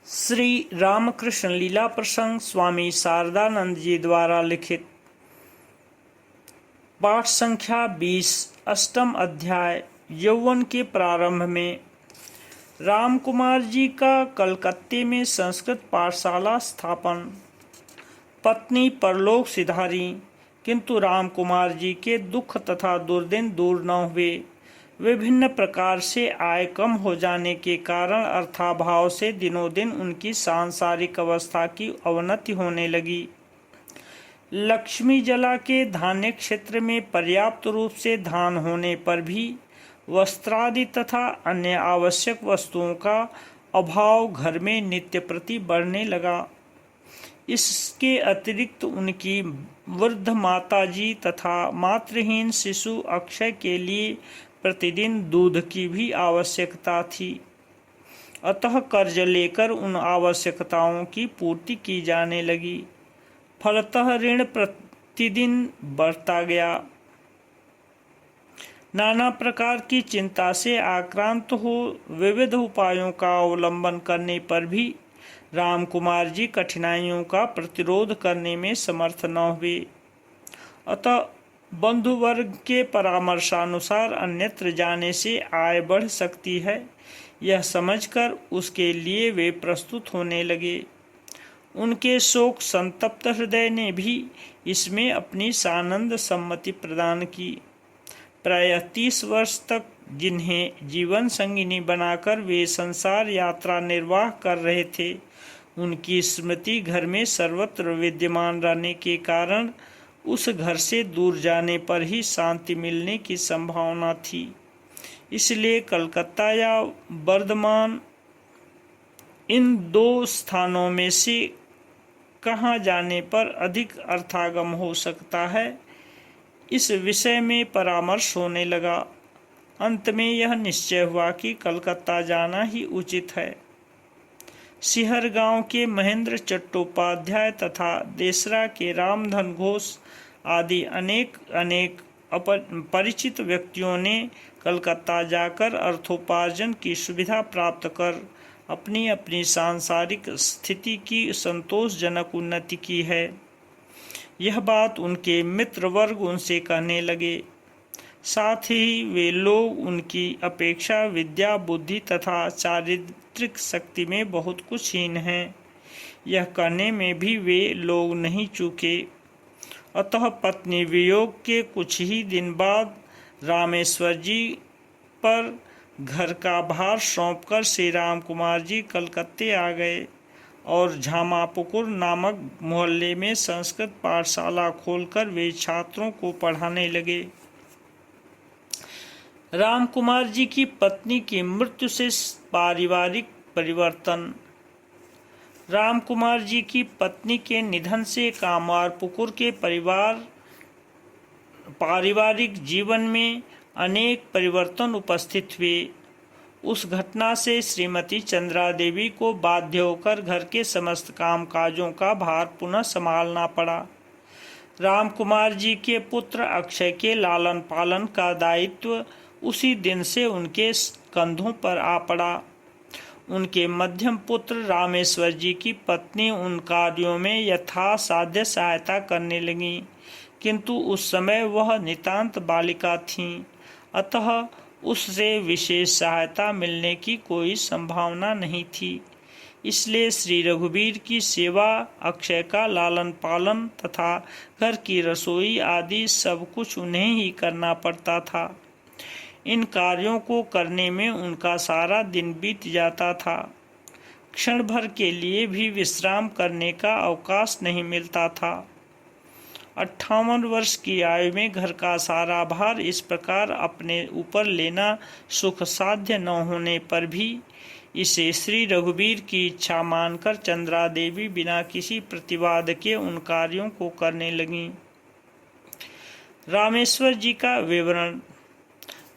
श्री रामकृष्ण लीला प्रसंग स्वामी शारदानंद जी द्वारा लिखित पाठ संख्या 20 अष्टम अध्याय। यौवन के प्रारंभ में राम कुमार जी का कलकत्ते में संस्कृत पाठशाला स्थापन। पत्नी परलोक सिधारी, किंतु राम कुमार जी के दुख तथा दुर्दिन दूर न हुए। विभिन्न प्रकार से आय कम हो जाने के कारण अर्थाभाव से दिनों दिन उनकी सांसारिक अवस्था की अवनति होने लगी। लक्ष्मी जला के धान्य क्षेत्र में पर्याप्त रूप से धान होने पर भी वस्त्रादि तथा अन्य आवश्यक वस्तुओं का अभाव घर में नित्य प्रति बढ़ने लगा। इसके अतिरिक्त उनकी वृद्ध माताजी तथा मातृहीन शिशु अक्षय के लिए प्रतिदिन दूध की भी आवश्यकता थी। अतः कर्ज लेकर उन आवश्यकताओं की पूर्ति की जाने लगी। फलतः ऋण प्रतिदिन बढ़ता गया। नाना प्रकार की चिंता से आक्रांत हो विविध उपायों का अवलंबन करने पर भी राम कुमार जी कठिनाइयों का प्रतिरोध करने में समर्थ न हुए। अतः बंधु वर्ग के परामर्शानुसार अन्यत्र जाने से आय बढ़ सकती है, यह समझकर उसके लिए वे प्रस्तुत होने लगे। उनके शोक संतप्त हृदय ने भी इसमें अपनी सानंद सम्मति प्रदान की। प्रायः 30 वर्ष तक जिन्हें जीवन संगिनी बनाकर वे संसार यात्रा निर्वाह कर रहे थे, उनकी स्मृति घर में सर्वत्र विद्यमान रहने के कारण उस घर से दूर जाने पर ही शांति मिलने की संभावना थी। इसलिए कलकत्ता या बर्धमान, इन दो स्थानों में से कहाँ जाने पर अधिक अर्थागम हो सकता है, इस विषय में परामर्श होने लगा। अंत में यह निश्चय हुआ कि कलकत्ता जाना ही उचित है। सिहर गांव के महेंद्र चट्टोपाध्याय तथा देसरा के रामधन घोष आदि अनेक परिचित व्यक्तियों ने कलकत्ता जाकर अर्थोपार्जन की सुविधा प्राप्त कर अपनी अपनी सांसारिक स्थिति की संतोषजनक उन्नति की है। यह बात उनके मित्र वर्ग उनसे कहने लगे। साथ ही वे लोग उनकी अपेक्षा विद्या, बुद्धि तथा चारित्रिक शक्ति में बहुत कुछ हीन हैं, यह कहने में भी वे लोग नहीं चूके। अतः पत्नी वियोग के कुछ ही दिन बाद रामेश्वर जी पर घर का भार सौंपकर श्री राम कुमार जी कलकत्ते आ गए और झामापुकुर नामक मोहल्ले में संस्कृत पाठशाला खोलकर वे छात्रों को पढ़ाने लगे। राम कुमार जी की पत्नी की मृत्यु से पारिवारिक परिवर्तन। राम कुमार जी की पत्नी के निधन से कामारपुकुर के पारिवारिक जीवन में अनेक परिवर्तन उपस्थित हुए। उस घटना से श्रीमती चंद्रा देवी को बाध्य होकर घर के समस्त कामकाजों का भार पुनः संभालना पड़ा। राम कुमार जी के पुत्र अक्षय के लालन पालन का दायित्व उसी दिन से उनके कंधों पर आ पड़ा। उनके मध्यम पुत्र रामेश्वर जी की पत्नी उन कार्यों में यथासाध्य सहायता करने लगी, किंतु उस समय वह नितांत बालिका थीं, अतः उससे विशेष सहायता मिलने की कोई संभावना नहीं थी। इसलिए श्री रघुवीर की सेवा, अक्षय का लालन पालन तथा घर की रसोई आदि सब कुछ उन्हें ही करना पड़ता था। इन कार्यों को करने में उनका सारा दिन बीत जाता था। क्षण भर के लिए भी विश्राम करने का अवकाश नहीं मिलता था। 58 वर्ष की आयु में घर का सारा भार इस प्रकार अपने ऊपर लेना सुख साध्य न होने पर भी इसे श्री रघुवीर की इच्छा मानकर चंद्रा देवी बिना किसी प्रतिवाद के उन कार्यों को करने लगीं। रामेश्वर जी का विवरण।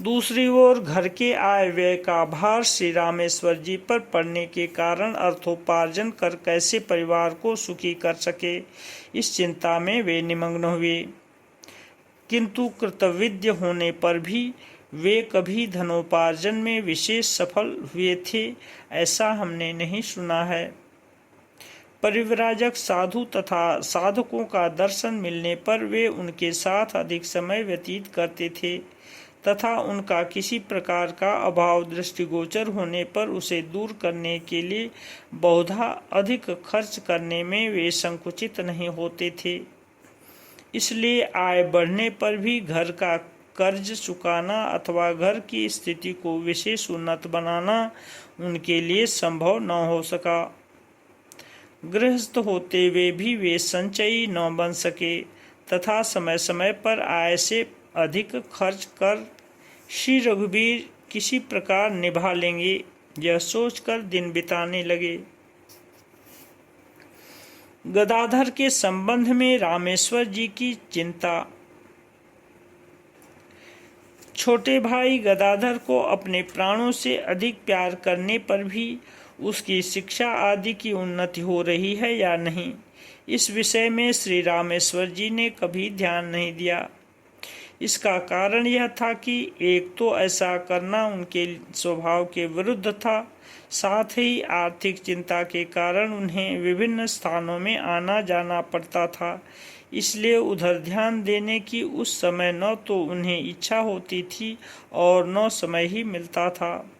दूसरी ओर घर के आय व्यय का भार श्री रामेश्वर जी पर पड़ने के कारण अर्थोपार्जन कर कैसे परिवार को सुखी कर सके, इस चिंता में वे निमग्न हुए। किंतु कृतविद्य होने पर भी वे कभी धनोपार्जन में विशेष सफल हुए थे, ऐसा हमने नहीं सुना है। परिव्राजक साधु तथा साधकों का दर्शन मिलने पर वे उनके साथ अधिक समय व्यतीत करते थे तथा उनका किसी प्रकार का अभाव दृष्टिगोचर होने पर उसे दूर करने के लिए बहुधा अधिक खर्च करने में वे संकुचित नहीं होते थे। इसलिए आय बढ़ने पर भी घर का कर्ज चुकाना अथवा घर की स्थिति को विशेष उन्नत बनाना उनके लिए संभव न हो सका। गृहस्थ होते हुए भी वे संचयी न बन सके तथा समय समय पर आय से अधिक खर्च कर श्री रघुवीर किसी प्रकार निभा लेंगे, यह सोचकर दिन बिताने लगे। गदाधर के संबंध में रामेश्वर जी की चिंता। छोटे भाई गदाधर को अपने प्राणों से अधिक प्यार करने पर भी उसकी शिक्षा आदि की उन्नति हो रही है या नहीं, इस विषय में श्री रामेश्वर जी ने कभी ध्यान नहीं दिया। इसका कारण यह था कि एक तो ऐसा करना उनके स्वभाव के विरुद्ध था, साथ ही आर्थिक चिंता के कारण उन्हें विभिन्न स्थानों में आना जाना पड़ता था, इसलिए उधर ध्यान देने की उस समय न तो उन्हें इच्छा होती थी और न समय ही मिलता था।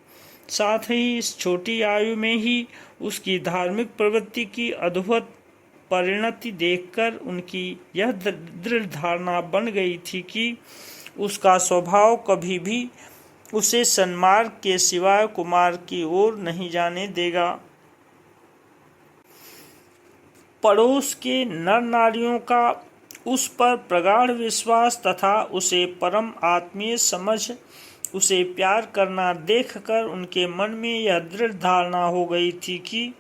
साथ ही इस छोटी आयु में ही उसकी धार्मिक प्रवृत्ति की अद्भुत परिणति देखकर उनकी यह दृढ़ धारणा बन गई थी कि उसका स्वभाव कभी भी उसे सन्मार्ग के सिवाय कुमार्ग की ओर नहीं जाने देगा। पड़ोस के नर नारियों का उस पर प्रगाढ़ विश्वास तथा उसे परम आत्मीय समझ, उसे प्यार करना देखकर उनके मन में यह दृढ़ धारणा हो गई थी कि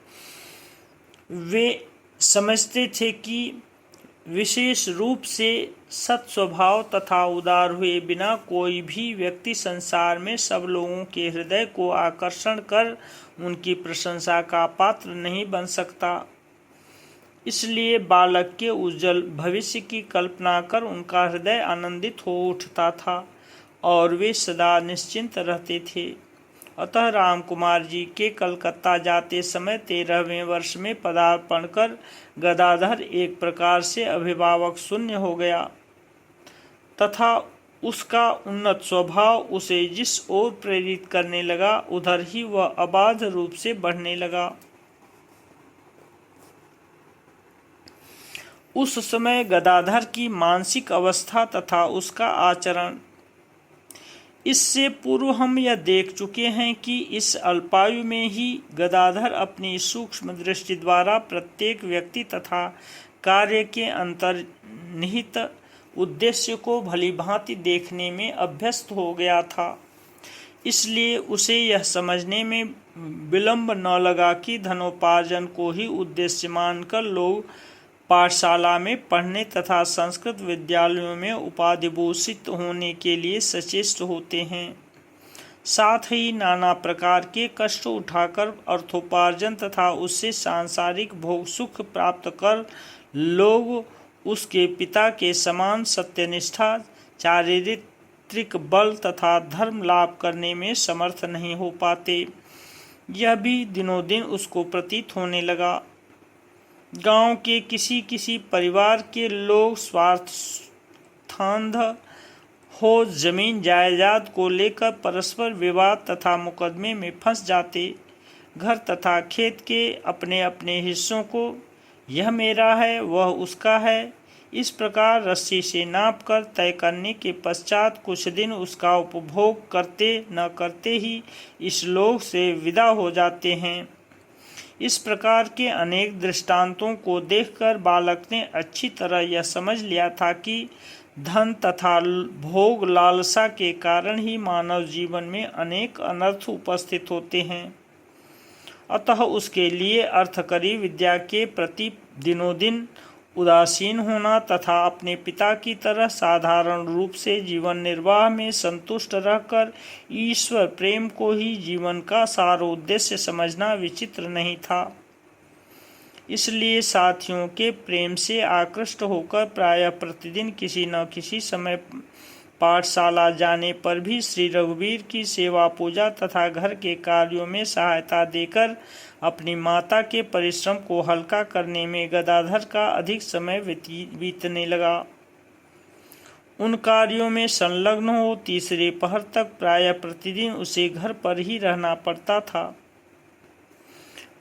वे समझते थे कि विशेष रूप से सत स्वभाव तथा उदार हुए बिना कोई भी व्यक्ति संसार में सब लोगों के हृदय को आकर्षण कर उनकी प्रशंसा का पात्र नहीं बन सकता। इसलिए बालक के उज्जवल भविष्य की कल्पना कर उनका हृदय आनंदित हो उठता था और वे सदा निश्चिंत रहते थे। अतः रामकुमार जी के कलकत्ता जाते समय 13वें वर्ष में पदार्पण कर गदाधर एक प्रकार से अभिभावक शून्य हो गया तथा उसका उन्नत स्वभाव उसे जिस ओर प्रेरित करने लगा उधर ही वह अबाध रूप से बढ़ने लगा। उस समय गदाधर की मानसिक अवस्था तथा उसका आचरण, इससे पूर्व हम यह देख चुके हैं कि इस अल्पायु में ही गदाधर अपनी सूक्ष्म दृष्टि द्वारा प्रत्येक व्यक्ति तथा कार्य के अंतर्निहित उद्देश्य को भली भांति देखने में अभ्यस्त हो गया था। इसलिए उसे यह समझने में विलंब न लगा कि धनोपार्जन को ही उद्देश्य मानकर लोग पाठशाला में पढ़ने तथा संस्कृत विद्यालयों में उपाधिभूषित होने के लिए सचेष्ट होते हैं। साथ ही नाना प्रकार के कष्ट उठाकर अर्थोपार्जन तथा उससे सांसारिक भोग सुख प्राप्त कर लोग उसके पिता के समान सत्यनिष्ठा, चारित्रिक बल तथा धर्म लाभ करने में समर्थ नहीं हो पाते। यह भी दिनों दिन उसको प्रतीत होने लगा। गांव के किसी किसी परिवार के लोग स्वार्थांध हो जमीन जायदाद को लेकर परस्पर विवाद तथा मुकदमे में फंस जाते। घर तथा खेत के अपने अपने हिस्सों को यह मेरा है वह उसका है, इस प्रकार रस्सी से नाप कर तय करने के पश्चात कुछ दिन उसका उपभोग करते न करते ही इस लोक से विदा हो जाते हैं। इस प्रकार के अनेक दृष्टांतों को देखकर बालक ने अच्छी तरह यह समझ लिया था कि धन तथा भोग लालसा के कारण ही मानव जीवन में अनेक अनर्थ उपस्थित होते हैं। अतः उसके लिए अर्थकरी विद्या के प्रति दिनों दिन उदासीन होना तथा अपने पिता की तरह साधारण रूप से जीवन निर्वाह में संतुष्ट रहकर ईश्वर प्रेम को ही जीवन का सार उद्देश्य समझना विचित्र नहीं था। इसलिए साथियों के प्रेम से आकृष्ट होकर प्रायः प्रतिदिन किसी न किसी समय पाठशाला जाने पर भी श्री रघुवीर की सेवा पूजा तथा घर के कार्यों में सहायता देकर अपनी माता के परिश्रम को हल्का करने में गदाधर का अधिक समय बीतने लगा। उन कार्यों में संलग्न हो तीसरे पहर तक प्रायः प्रतिदिन उसे घर पर ही रहना पड़ता था।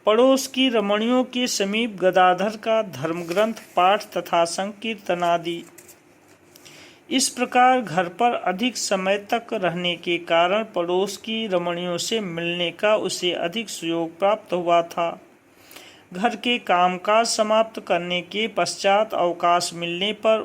पड़ोस की रमणियों के समीप गदाधर का धर्मग्रंथ पाठ तथा संकीर्तन आदि। इस प्रकार घर पर अधिक समय तक रहने के कारण पड़ोस की रमणियों से मिलने का उसे अधिक सुयोग प्राप्त हुआ था। घर के कामकाज समाप्त करने के पश्चात अवकाश मिलने पर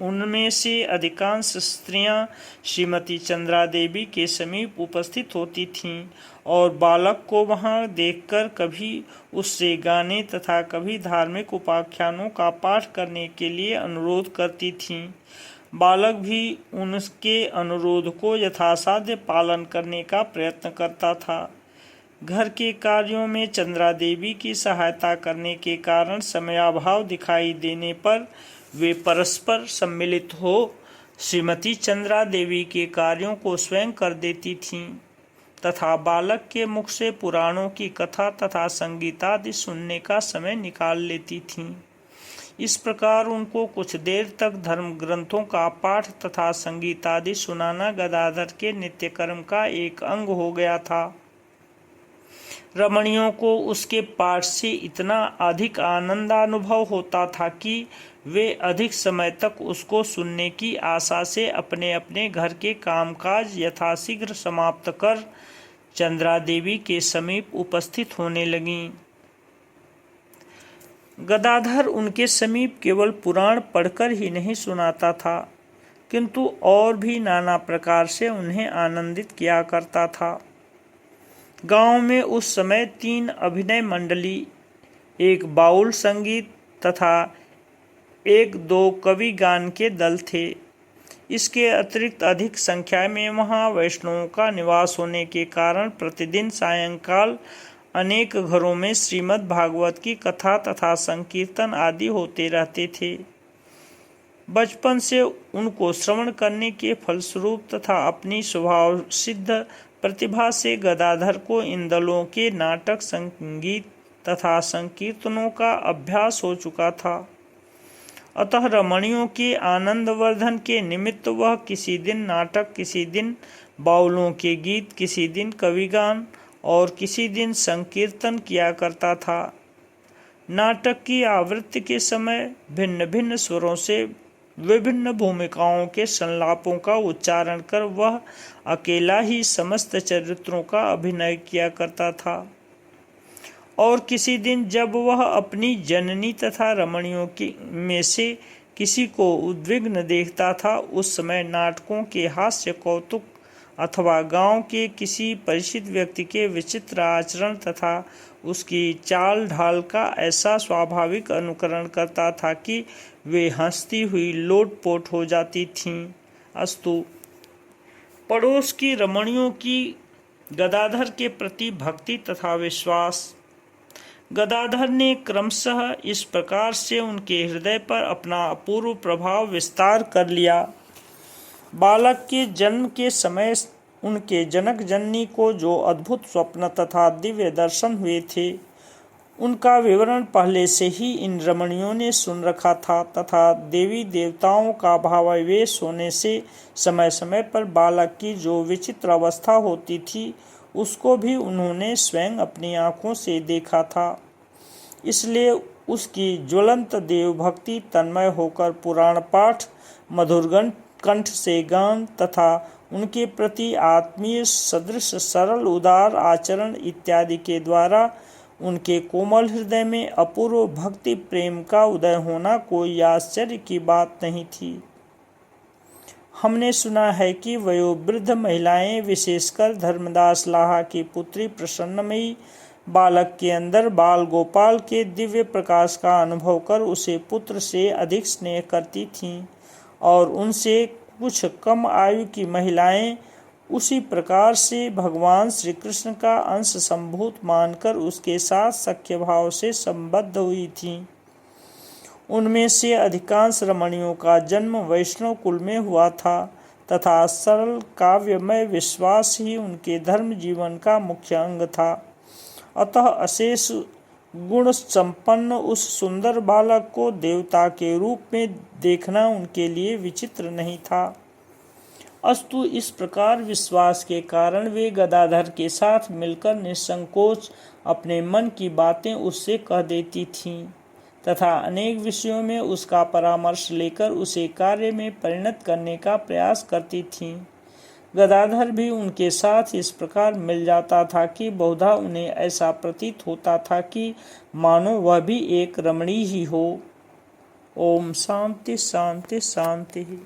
उनमें से अधिकांश स्त्रियां श्रीमती चंद्रा देवी के समीप उपस्थित होती थीं और बालक को वहां देखकर कभी उससे गाने तथा कभी धार्मिक उपाख्यानों का पाठ करने के लिए अनुरोध करती थीं। बालक भी उनके अनुरोध को यथासाध्य पालन करने का प्रयत्न करता था। घर के कार्यों में चंद्रा देवी की सहायता करने के कारण समयाभाव दिखाई देने पर वे परस्पर सम्मिलित हो श्रीमती चंद्रा देवी के कार्यों को स्वयं कर देती थीं तथा बालक के मुख से पुराणों की कथा तथा संगीत आदि सुनने का समय निकाल लेती थीं। इस प्रकार उनको कुछ देर तक धर्म ग्रंथों का पाठ तथा संगीत आदि सुनाना गदाधर के नित्यकर्म का एक अंग हो गया था। रमणियों को उसके पाठ से इतना अधिक आनंदानुभव होता था कि वे अधिक समय तक उसको सुनने की आशा से अपने अपने घर के कामकाज यथाशीघ्र समाप्त कर चंद्रा देवी के समीप उपस्थित होने लगीं। गदाधर उनके समीप केवल पुराण पढ़कर ही नहीं सुनाता था, किंतु और भी नाना प्रकार से उन्हें आनंदित किया करता था। गांव में उस समय 3 अभिनय मंडली, एक बाउल संगीत तथा 1-2 कवि गान के दल थे। इसके अतिरिक्त अधिक संख्या में वहां वैष्णवों का निवास होने के कारण प्रतिदिन सायंकाल अनेक घरों में श्रीमद् भागवत की कथा तथा संकीर्तन आदि होते रहते थे। बचपन से उनको श्रवण करने के फलस्वरूप तथा अपनी स्वभाव सिद्ध प्रतिभा से गदाधर को इन दलों के नाटक, संगीत तथा संकीर्तनों का अभ्यास हो चुका था। अतः रमणियों के आनंदवर्धन के निमित्त वह किसी दिन नाटक, किसी दिन बाउलों के गीत, किसी दिन कविगान और किसी दिन संकीर्तन किया करता था। नाटक की आवृत्ति के समय भिन्न भिन्न स्वरों से विभिन्न भूमिकाओं के संलापों का उच्चारण कर वह अकेला ही समस्त चरित्रों का अभिनय किया करता था। और किसी दिन जब वह अपनी जननी तथा रमणियों में से किसी को उद्विग्न देखता था, उस समय नाटकों के हास्य कौतुक अथवा गांव के किसी परिचित व्यक्ति के विचित्र आचरण तथा उसकी चाल ढाल का ऐसा स्वाभाविक अनुकरण करता था कि वे हंसती हुई लोटपोट हो जाती थीं। अस्तु, पड़ोस की रमणियों की गदाधर के प्रति भक्ति तथा विश्वास। गदाधर ने क्रमशः इस प्रकार से उनके हृदय पर अपना अपूर्व प्रभाव विस्तार कर लिया। बालक के जन्म के समय उनके जनक जननी को जो अद्भुत स्वप्न तथा दिव्य दर्शन हुए थे, उनका विवरण पहले से ही इन रमणियों ने सुन रखा था तथा देवी देवताओं का भावावेश होने से समय समय पर बालक की जो विचित्र अवस्था होती थी, उसको भी उन्होंने स्वयं अपनी आंखों से देखा था। इसलिए उसकी ज्वलंत देव भक्ति तन्मय होकर पुराण पाठ, मधुर कंठ से गान तथा उनके प्रति आत्मीय सदृश सरल उदार आचरण इत्यादि के द्वारा उनके कोमल हृदय में अपूर्व भक्ति प्रेम का उदय होना कोई आश्चर्य की बात नहीं थी। हमने सुना है कि वयोवृद्ध महिलाएं, विशेषकर धर्मदास लाहा की पुत्री प्रसन्नमयी, बालक के अंदर बाल गोपाल के दिव्य प्रकाश का अनुभव कर उसे पुत्र से अधिक स्नेह करती थीं और उनसे कुछ कम आयु की महिलाएं उसी प्रकार से भगवान श्री कृष्ण का अंश संभूत मानकर उसके साथ सख्य भाव से संबद्ध हुई थीं। उनमें से अधिकांश रमणियों का जन्म वैष्णव कुल में हुआ था तथा सरल काव्यमय विश्वास ही उनके धर्म जीवन का मुख्य अंग था। अतः अशेष गुण संपन्न उस सुंदर बालक को देवता के रूप में देखना उनके लिए विचित्र नहीं था। अस्तु इस प्रकार विश्वास के कारण वे गदाधर के साथ मिलकर निसंकोच अपने मन की बातें उससे कह देती थीं तथा अनेक विषयों में उसका परामर्श लेकर उसे कार्य में परिणत करने का प्रयास करती थीं। गदाधर भी उनके साथ इस प्रकार मिल जाता था कि बहुधा उन्हें ऐसा प्रतीत होता था कि मानो वह भी एक रमणी ही हो। ओम शांति शांति शांति।